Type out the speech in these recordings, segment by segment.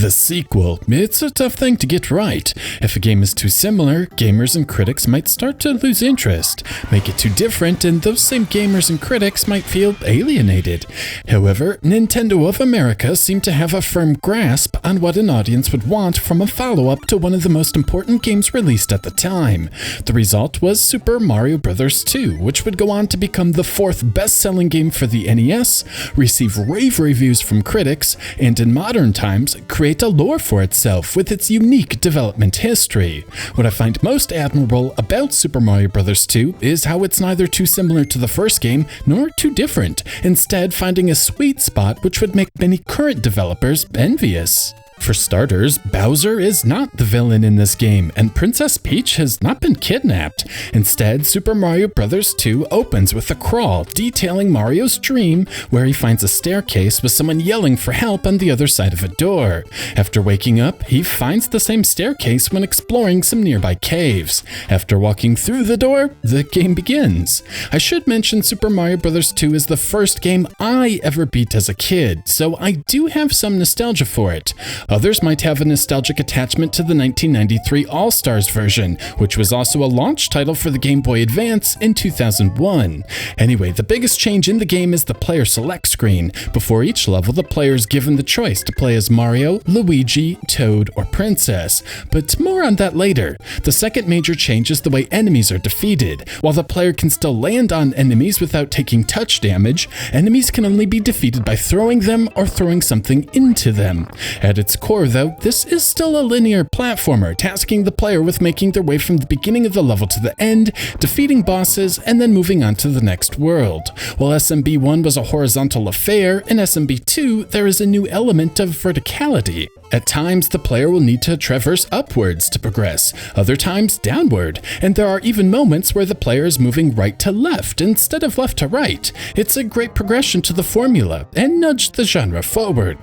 The sequel. It's a tough thing to get right. If a game is too similar, gamers and critics might start to lose interest. Make it too different, and those same gamers and critics might feel alienated. However, Nintendo of America seemed to have a firm grasp on what an audience would want from a follow-up to one of the most important games released at the time. The result was Super Mario Bros. 2, which would go on to become the fourth best-selling game for the NES, receive rave reviews from critics, and in modern times, create a lore for itself with its unique development history. What I find most admirable about Super Mario Bros. 2 is how it's neither too similar to the first game nor too different, instead finding a sweet spot which would make many current developers envious. For starters, Bowser is not the villain in this game, and Princess Peach has not been kidnapped. Instead, Super Mario Bros. 2 opens with a crawl detailing Mario's dream, where he finds a staircase with someone yelling for help on the other side of a door. After waking up, he finds the same staircase when exploring some nearby caves. After walking through the door, the game begins. I should mention Super Mario Bros. 2 is the first game I ever beat as a kid, so I do have some nostalgia for it. Others might have a nostalgic attachment to the 1993 All-Stars version, which was also a launch title for the Game Boy Advance in 2001. Anyway, the biggest change in the game is the player select screen. Before each level, the player is given the choice to play as Mario, Luigi, Toad, or Princess, but more on that later. The second major change is the way enemies are defeated. While the player can still land on enemies without taking touch damage, enemies can only be defeated by throwing them or throwing something into them. At its core, though, this is still a linear platformer, tasking the player with making their way from the beginning of the level to the end, defeating bosses, and then moving on to the next world. While SMB 1 was a horizontal affair, in SMB 2 there is a new element of verticality. At times, the player will need to traverse upwards to progress, other times downward, and there are even moments where the player is moving right to left instead of left to right. It's a great progression to the formula, and nudged the genre forward.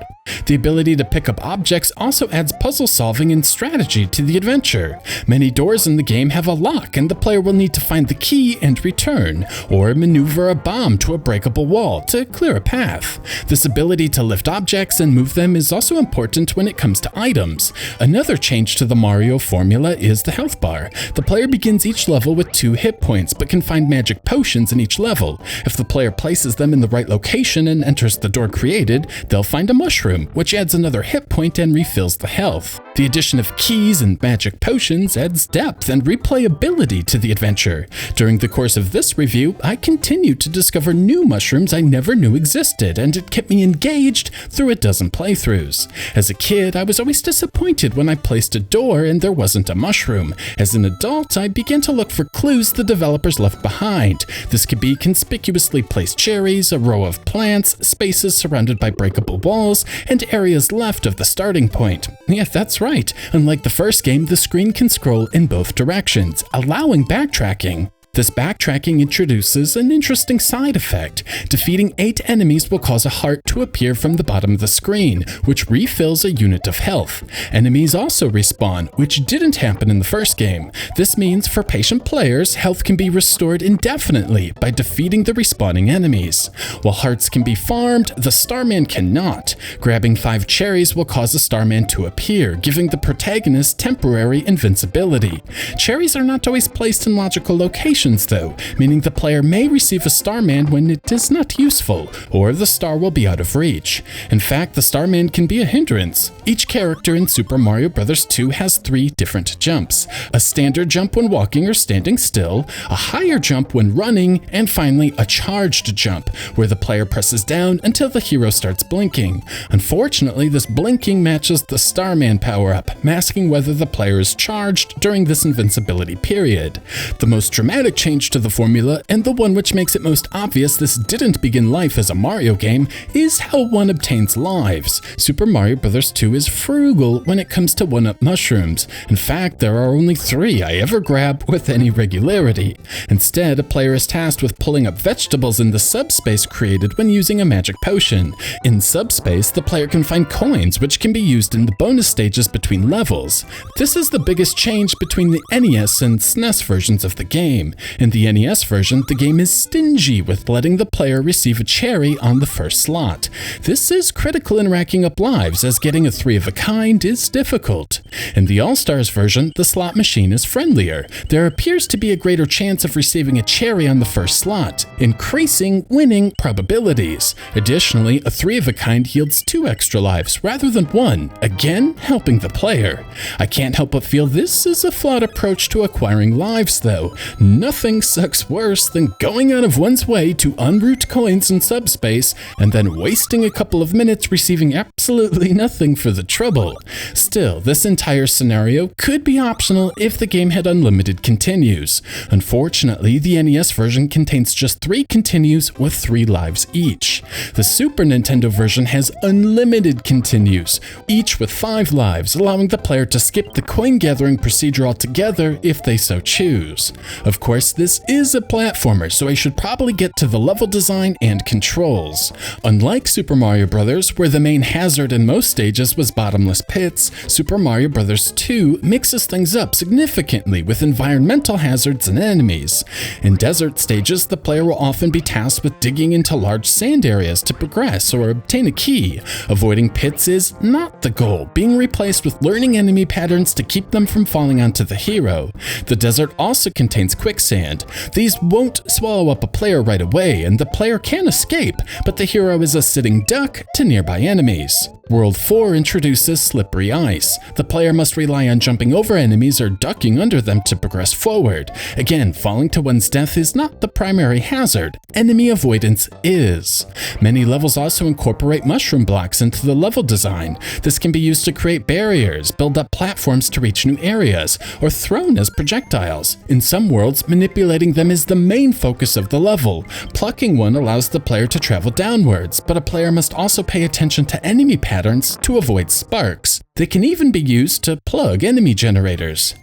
The ability to pick up objects also adds puzzle solving and strategy to the adventure. Many doors in the game have a lock, and the player will need to find the key and return, or maneuver a bomb to a breakable wall to clear a path. This ability to lift objects and move them is also important when it comes to items. Another change to the Mario formula is the health bar. The player begins each level with 2 hit points, but can find magic potions in each level. If the player places them in the right location and enters the door created, they'll find a mushroom, which adds another hit point and refills the health. The addition of keys and magic potions adds depth and replayability to the adventure. During the course of this review, I continued to discover new mushrooms I never knew existed, and it kept me engaged through a dozen playthroughs. As a kid, I was always disappointed when I placed a door and there wasn't a mushroom. As an adult, I began to look for clues the developers left behind. This could be conspicuously placed cherries, a row of plants, spaces surrounded by breakable walls, and areas left of the starting point. Yeah, that's right. Unlike the first game, the screen can scroll in both directions, allowing backtracking. This backtracking introduces an interesting side effect. Defeating 8 enemies will cause a heart to appear from the bottom of the screen, which refills a unit of health. Enemies also respawn, which didn't happen in the first game. This means for patient players, health can be restored indefinitely by defeating the respawning enemies. While hearts can be farmed, the Starman cannot. Grabbing 5 cherries will cause a Starman to appear, giving the protagonist temporary invincibility. Cherries are not always placed in logical locations, though, meaning the player may receive a Starman when it is not useful, or the star will be out of reach. In fact, the Starman can be a hindrance. Each character in Super Mario Bros. 2 has 3 different jumps: a standard jump when walking or standing still, a higher jump when running, and finally a charged jump, where the player presses down until the hero starts blinking. Unfortunately, this blinking matches the Starman power-up, masking whether the player is charged during this invincibility period. The most dramatic change to the formula, and the one which makes it most obvious this didn't begin life as a Mario game, is how one obtains lives. Super Mario Bros. 2 is frugal when it comes to 1-up mushrooms. In fact, there are only 3 I ever grab with any regularity. Instead, a player is tasked with pulling up vegetables in the subspace created when using a magic potion. In subspace, the player can find coins, which can be used in the bonus stages between levels. This is the biggest change between the NES and SNES versions of the game. In the NES version, the game is stingy with letting the player receive a cherry on the first slot. This is critical in racking up lives, as getting a 3 of a kind is difficult. In the All-Stars version, the slot machine is friendlier. There appears to be a greater chance of receiving a cherry on the first slot, increasing winning probabilities. Additionally, a 3 of a kind yields 2 extra lives rather than 1, again helping the player. I can't help but feel this is a flawed approach to acquiring lives though. Nothing sucks worse than going out of one's way to unroot coins in subspace and then wasting a couple of minutes receiving absolutely nothing for the trouble. Still, this entire scenario could be optional if the game had unlimited continues. Unfortunately, the NES version contains just 3 continues with 3 lives each. The Super Nintendo version has unlimited continues, each with 5 lives, allowing the player to skip the coin gathering procedure altogether if they so choose. Of course, this is a platformer, so I should probably get to the level design and controls. Unlike Super Mario Bros., where the main hazard in most stages was bottomless pits, Super Mario Bros. 2 mixes things up significantly with environmental hazards and enemies. In desert stages, the player will often be tasked with digging into large sand areas to progress or obtain a key. Avoiding pits is not the goal, being replaced with learning enemy patterns to keep them from falling onto the hero. The desert also contains quicksand. These won't swallow up a player right away, and the player can escape, but the hero is a sitting duck to nearby enemies. World 4 introduces slippery ice. The player must rely on jumping over enemies or ducking under them to progress forward. Again, falling to one's death is not the primary hazard. Enemy avoidance is. Many levels also incorporate mushroom blocks into the level design. This can be used to create barriers, build up platforms to reach new areas, or thrown as projectiles. In some worlds, manipulating them is the main focus of the level. Plucking one allows the player to travel downwards, but a player must also pay attention to enemy patterns to avoid sparks. They can even be used to plug enemy generators.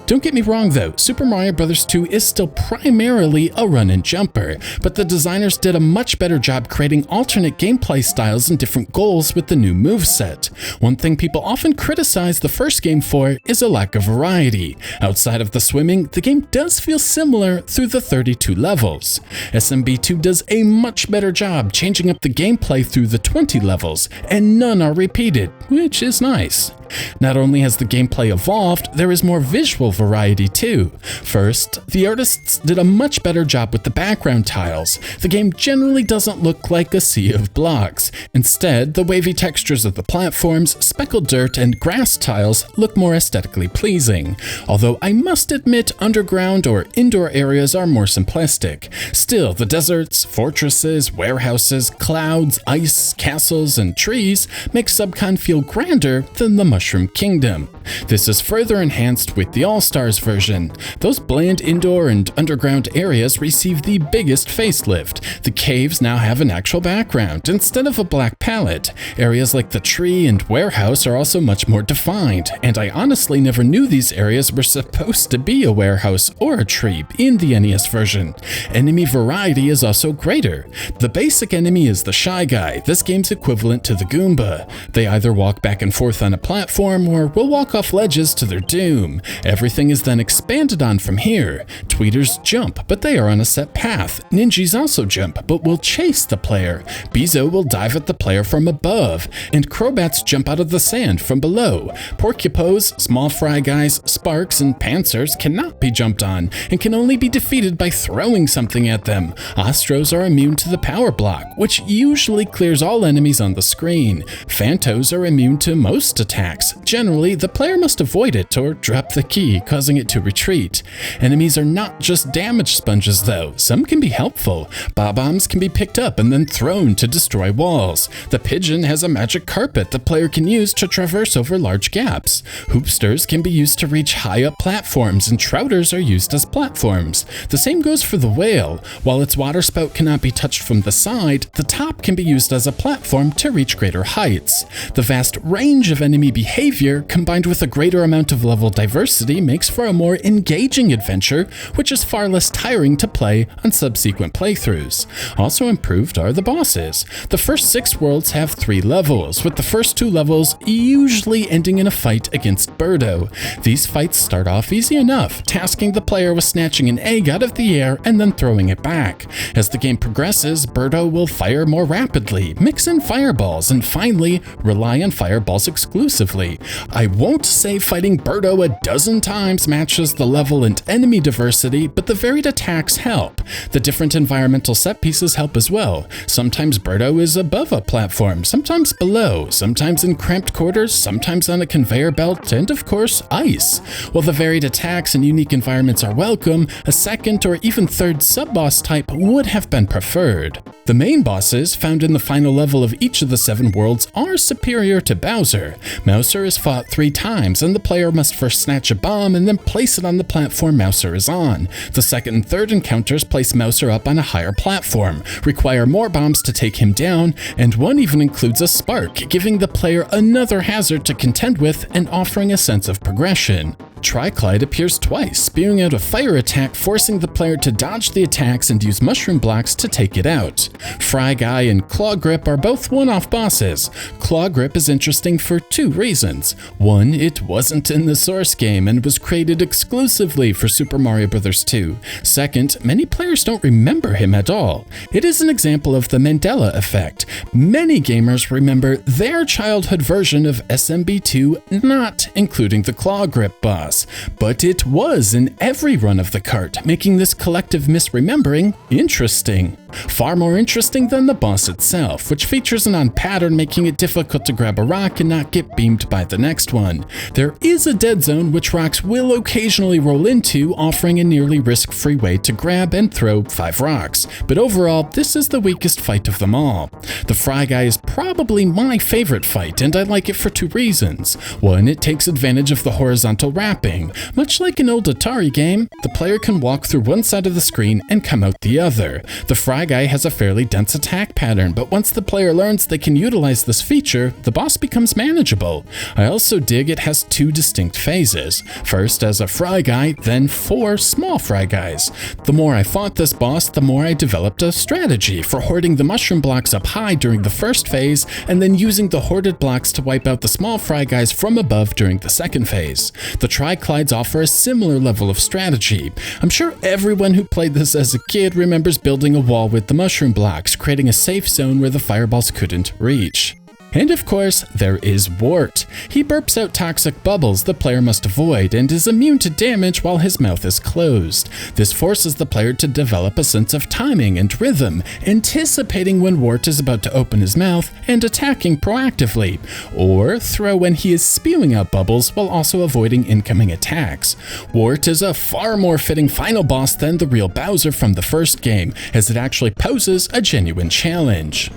Don't get me wrong though, Super Mario Bros. 2 is still primarily a run and jumper, but the designers did a much better job creating alternate gameplay styles and different goals with the new moveset. One thing people often criticize the first game for is a lack of variety. Outside of the swimming, the game does feel similar through the 32 levels. SMB2 does a much better job changing up the gameplay through the 20 levels, and none are repeated, which is nice. Not only has the gameplay evolved, there is more visual variety too. First, the artists did a much better job with the background tiles. The game generally doesn't look like a sea of blocks. Instead, the wavy textures of the platforms, speckled dirt, and grass tiles look more aesthetically pleasing. Although I must admit underground or indoor areas are more simplistic. Still, the deserts, fortresses, warehouses, clouds, ice, castles, and trees make Subcon feel grander than the Mushroom Kingdom. This is further enhanced with the All-Stars version. Those bland indoor and underground areas receive the biggest facelift. The caves now have an actual background instead of a black palette. Areas like the tree and warehouse are also much more defined, and I honestly never knew these areas were supposed to be a warehouse or a tree in the NES version. Enemy variety is also greater. The basic enemy is the Shy Guy, this game's equivalent to the Goomba. They either walk back and forth on a platform or will walk off ledges to their doom. Everything is then expanded on from here. Tweeters jump, but they are on a set path. Ninjas also jump, but will chase the player. Bezo will dive at the player from above, and Crobats jump out of the sand from below. Porcupos, small fry guys, sparks, and panzers cannot be jumped on, and can only be defeated by throwing something at them. Ostros are immune to the power block, which usually clears all enemies on the screen. Phantos are immune to most attacks. Generally, the player must avoid it or drop the key, causing it to retreat. Enemies are not just damage sponges though, some can be helpful. Bob-ombs can be picked up and then thrown to destroy walls. The pigeon has a magic carpet the player can use to traverse over large gaps. Hoopsters can be used to reach high up platforms, and trouters are used as platforms. The same goes for the whale. While its water spout cannot be touched from the side, the top can be used as a platform to reach greater heights. The vast range of enemy behavior behavior, combined with a greater amount of level diversity, makes for a more engaging adventure, which is far less tiring to play on subsequent playthroughs. Also improved are the bosses. The first 6 worlds have 3 levels, with the first 2 levels usually ending in a fight against Birdo. These fights start off easy enough, tasking the player with snatching an egg out of the air and then throwing it back. As the game progresses, Birdo will fire more rapidly, mix in fireballs, and finally rely on fireballs exclusively. I won't say fighting Birdo a dozen times matches the level and enemy diversity, but the varied attacks help. The different environmental set pieces help as well. Sometimes Birdo is above a platform, sometimes below, sometimes in cramped quarters, sometimes on a conveyor belt, and of course, ice. While the varied attacks and unique environments are welcome, a second or even third sub-boss type would have been preferred. The main bosses, found in the final level of each of the 7 worlds, are superior to Bowser. Mouser is fought 3 times, and the player must first snatch a bomb and then place it on the platform Mouser is on. The second and third encounters place Mouser up on a higher platform, require more bombs to take him down, and one even includes a spark, giving the player another hazard to contend with and offering a sense of progression. Triclide appears twice, spewing out a fire attack, forcing the player to dodge the attacks and use mushroom blocks to take it out. Fry Guy and Claw Grip are both one-off bosses. Claw Grip is interesting for 2 reasons. One, it wasn't in the source game and was created exclusively for Super Mario Bros. 2. Second, many players don't remember him at all. It is an example of the Mandela effect. Many gamers remember their childhood version of SMB2, not including the Claw Grip boss. But it was in every run of the cart, making this collective misremembering interesting. Far more interesting than the boss itself, which features an on pattern making it difficult to grab a rock and not get beamed by the next one. There is a dead zone which rocks will occasionally roll into, offering a nearly risk-free way to grab and throw 5 rocks, but overall this is the weakest fight of them all. The Fry Guy is probably my favorite fight, and I like it for 2 reasons. One, it takes advantage of the horizontal wrapping. Much like an old Atari game, the player can walk through one side of the screen and come out the other. The Fry Guy has a fairly dense attack pattern, but once the player learns they can utilize this feature, the boss becomes manageable. I also dig it has 2 distinct phases. First as a Fry Guy, then 4 small Fry Guys. The more I fought this boss, the more I developed a strategy for hoarding the mushroom blocks up high during the first phase, and then using the hoarded blocks to wipe out the small Fry Guys from above during the second phase. The Triclides offer a similar level of strategy. I'm sure everyone who played this as a kid remembers building a wall with the mushroom blocks, creating a safe zone where the fireballs couldn't reach. And of course, there is Wart. He burps out toxic bubbles the player must avoid and is immune to damage while his mouth is closed. This forces the player to develop a sense of timing and rhythm, anticipating when Wart is about to open his mouth and attacking proactively, or throw when he is spewing out bubbles while also avoiding incoming attacks. Wart is a far more fitting final boss than the real Bowser from the first game, as it actually poses a genuine challenge.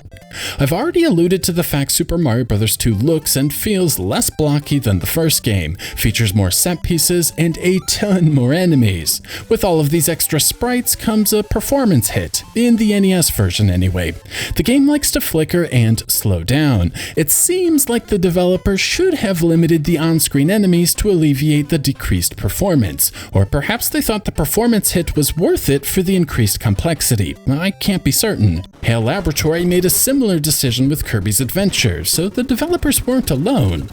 I've already alluded to the fact Super Mario Bros. 2 looks and feels less blocky than the first game, features more set pieces, and a ton more enemies. With all of these extra sprites comes a performance hit, in the NES version anyway. The game likes to flicker and slow down. It seems like the developer should have limited the on-screen enemies to alleviate the decreased performance, or perhaps they thought the performance hit was worth it for the increased complexity. I can't be certain. HAL Laboratory made a similar decision with Kirby's Adventure, so the developers weren't alone.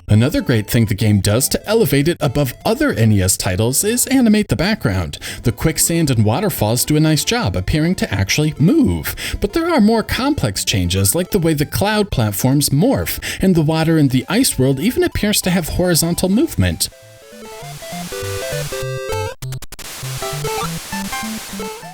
Another great thing the game does to elevate it above other NES titles is animate the background. The quicksand and waterfalls do a nice job appearing to actually move, but there are more complex changes like the way the cloud platforms morph, and the water in the ice world even appears to have horizontal movement.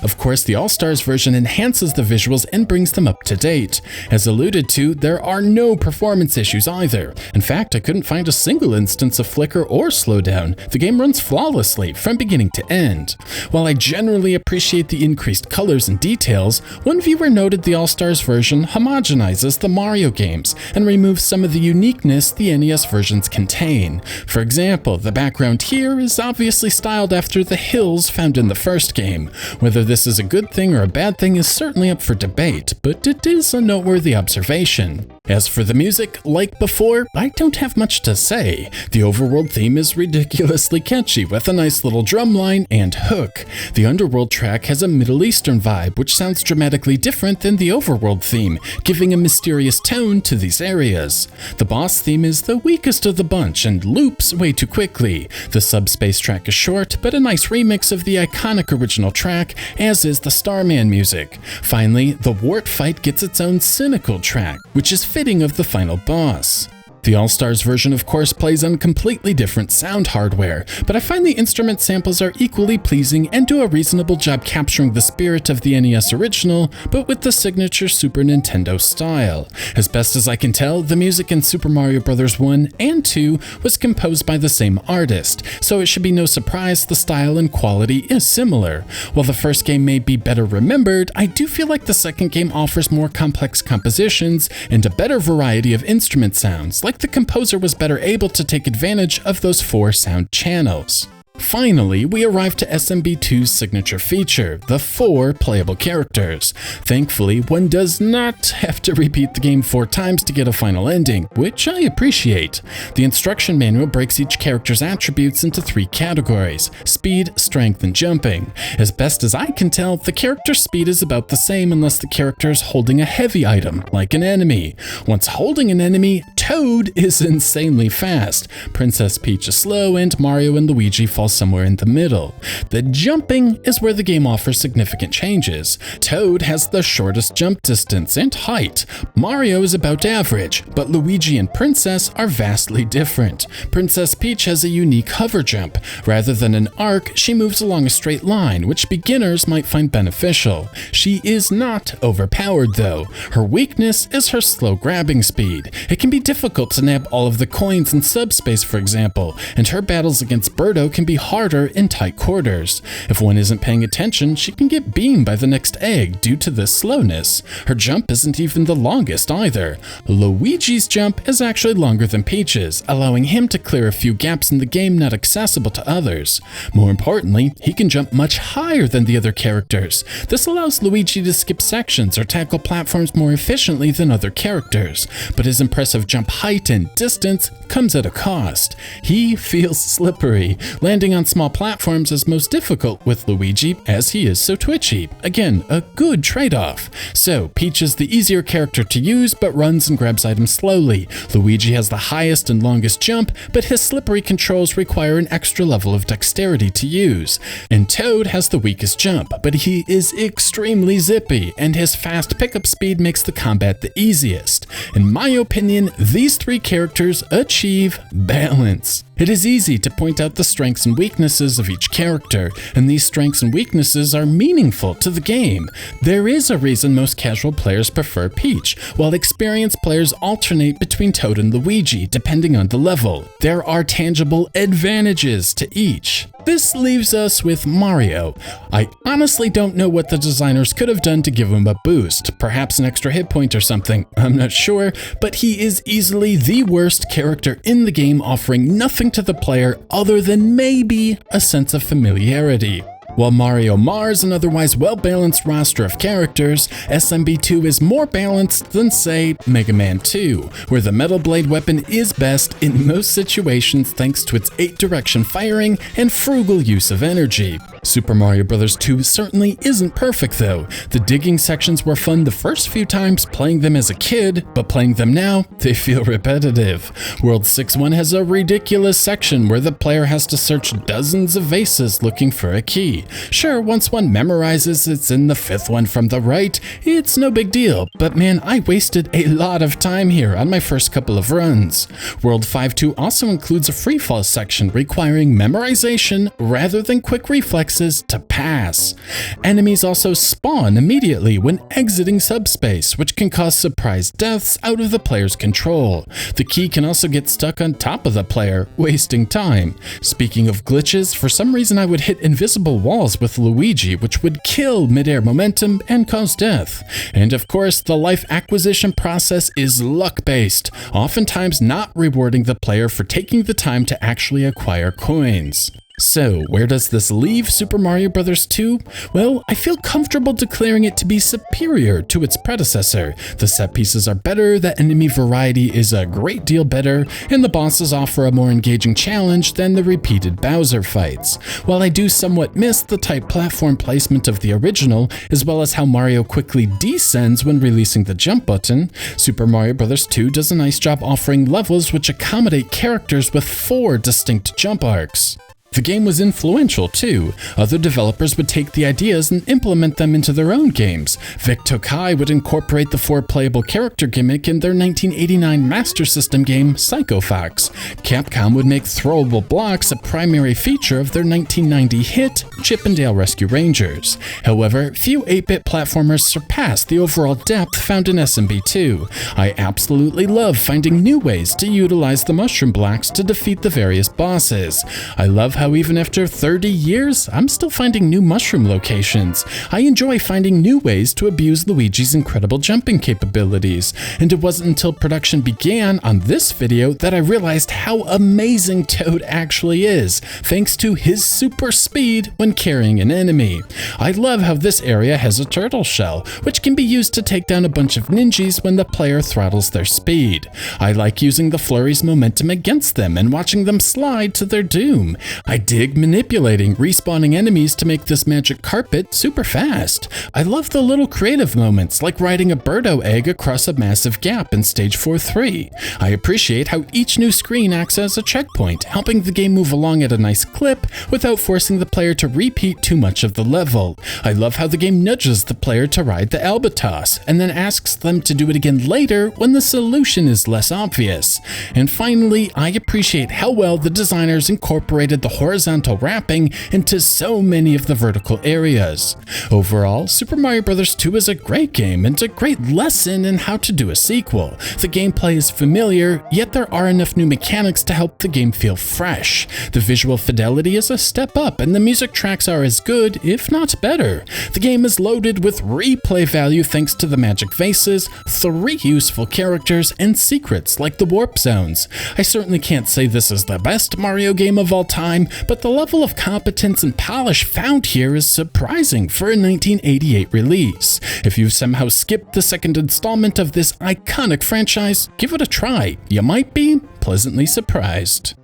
Of course, the All-Stars version enhances the visuals and brings them up to date. As alluded to, there are no performance issues either. In fact, I couldn't find a single instance of flicker or slowdown. The game runs flawlessly from beginning to end. While I generally appreciate the increased colors and details, one viewer noted the All-Stars version homogenizes the Mario games and removes some of the uniqueness the NES versions contain. For example, the background here is obviously styled after the hills found in the first game. Whether this is a good thing or a bad thing is certainly up for debate, but it is a noteworthy observation. As for the music, like before, I don't have much to say. The overworld theme is ridiculously catchy with a nice little drum line and hook. The underworld track has a Middle Eastern vibe, which sounds dramatically different than the overworld theme, giving a mysterious tone to these areas. The boss theme is the weakest of the bunch and loops way too quickly. The subspace track is short, but a nice remix of the iconic original track, as is the Starman music. Finally, the Wart fight gets its own cynical track, which is fitting of the final boss. The All-Stars version, of course, plays on completely different sound hardware, but I find the instrument samples are equally pleasing and do a reasonable job capturing the spirit of the NES original, but with the signature Super Nintendo style. As best as I can tell, the music in Super Mario Bros. 1 and 2 was composed by the same artist, so it should be no surprise the style and quality is similar. While the first game may be better remembered, I do feel like the second game offers more complex compositions and a better variety of instrument sounds, like the composer was better able to take advantage of those 4 sound channels. Finally, we arrive to SMB2's signature feature, the 4 playable characters. Thankfully, one does not have to repeat the game 4 times to get a final ending, which I appreciate. The instruction manual breaks each character's attributes into 3 categories: speed, strength, and jumping. As best as I can tell, the character's speed is about the same unless the character is holding a heavy item, like an enemy. Once holding an enemy, Toad is insanely fast. Princess Peach is slow, and Mario and Luigi fall somewhere in the middle. The jumping is where the game offers significant changes. Toad has the shortest jump distance and height. Mario is about average, but Luigi and Princess are vastly different. Princess Peach has a unique hover jump. Rather than an arc, she moves along a straight line, which beginners might find beneficial. She is not overpowered though. Her weakness is her slow grabbing speed. It can be difficult to nab all of the coins in subspace, for example, and her battles against Birdo can be harder in tight quarters. If one isn't paying attention, she can get beamed by the next egg due to this slowness. Her jump isn't even the longest either. Luigi's jump is actually longer than Peach's, allowing him to clear a few gaps in the game not accessible to others. More importantly, he can jump much higher than the other characters. This allows Luigi to skip sections or tackle platforms more efficiently than other characters, but his impressive jump height and distance comes at a cost. He feels slippery. Landing on small platforms is most difficult with Luigi as he is so twitchy. Again, a good trade-off. So, Peach is the easier character to use but runs and grabs items slowly. Luigi has the highest and longest jump, but his slippery controls require an extra level of dexterity to use. And Toad has the weakest jump, but he is extremely zippy, and his fast pickup speed makes the combat the easiest. In my opinion, these 3 characters achieve balance. It is easy to point out the strengths and weaknesses of each character, and these strengths and weaknesses are meaningful to the game. There is a reason most casual players prefer Peach, while experienced players alternate between Toad and Luigi depending on the level. There are tangible advantages to each. This leaves us with Mario. I honestly don't know what the designers could have done to give him a boost, perhaps an extra hit point or something, I'm not sure, but he is easily the worst character in the game, offering nothing to the player other than maybe a sense of familiarity. While Mario mars an otherwise well-balanced roster of characters, SMB2 is more balanced than, say, Mega Man 2, where the Metal Blade weapon is best in most situations thanks to its 8-direction firing and frugal use of energy. Super Mario Bros. 2 certainly isn't perfect though. The digging sections were fun the first few times playing them as a kid, but playing them now, they feel repetitive. World 6-1 has a ridiculous section where the player has to search dozens of vases looking for a key. Sure, once one memorizes it's in the 5th one from the right, it's no big deal, but man, I wasted a lot of time here on my first couple of runs. World 5-2 also includes a freefall section requiring memorization rather than quick reflexes to pass. Enemies also spawn immediately when exiting subspace, which can cause surprise deaths out of the player's control. The key can also get stuck on top of the player, wasting time. Speaking of glitches, for some reason I would hit invisible walls with Luigi, which would kill mid-air momentum and cause death. And of course, the life acquisition process is luck-based, oftentimes not rewarding the player for taking the time to actually acquire coins. So, where does this leave Super Mario Bros. 2? Well, I feel comfortable declaring it to be superior to its predecessor. The set pieces are better, the enemy variety is a great deal better, and the bosses offer a more engaging challenge than the repeated Bowser fights. While I do somewhat miss the tight platform placement of the original, as well as how Mario quickly descends when releasing the jump button, Super Mario Bros. 2 does a nice job offering levels which accommodate characters with 4 distinct jump arcs. The game was influential too. Other developers would take the ideas and implement them into their own games. Vic Tokai would incorporate the 4 playable character gimmick in their 1989 Master System game Psycho Fox. Capcom would make throwable blocks a primary feature of their 1990 hit Chip 'n Dale Rescue Rangers. However, few 8-bit platformers surpass the overall depth found in SMB2. I absolutely love finding new ways to utilize the mushroom blocks to defeat the various bosses. I love how even after 30 years, I'm still finding new mushroom locations. I enjoy finding new ways to abuse Luigi's incredible jumping capabilities, and it wasn't until production began on this video that I realized how amazing Toad actually is, thanks to his super speed when carrying an enemy. I love how this area has a turtle shell, which can be used to take down a bunch of ninjas when the player throttles their speed. I like using the flurry's momentum against them and watching them slide to their doom. I dig manipulating respawning enemies to make this magic carpet super fast. I love the little creative moments like riding a Birdo egg across a massive gap in stage 4-3. I appreciate how each new screen acts as a checkpoint, helping the game move along at a nice clip without forcing the player to repeat too much of the level. I love how the game nudges the player to ride the albatross and then asks them to do it again later when the solution is less obvious. And finally, I appreciate how well the designers incorporated the horizontal wrapping into so many of the vertical areas. Overall, Super Mario Bros. 2 is a great game and a great lesson in how to do a sequel. The gameplay is familiar, yet there are enough new mechanics to help the game feel fresh. The visual fidelity is a step up and the music tracks are as good, if not better. The game is loaded with replay value thanks to the magic vases, 3 useful characters, and secrets like the warp zones. I certainly can't say this is the best Mario game of all time, but the level of competence and polish found here is surprising for a 1988 release. If you've somehow skipped the second installment of this iconic franchise, give it a try. You might be pleasantly surprised.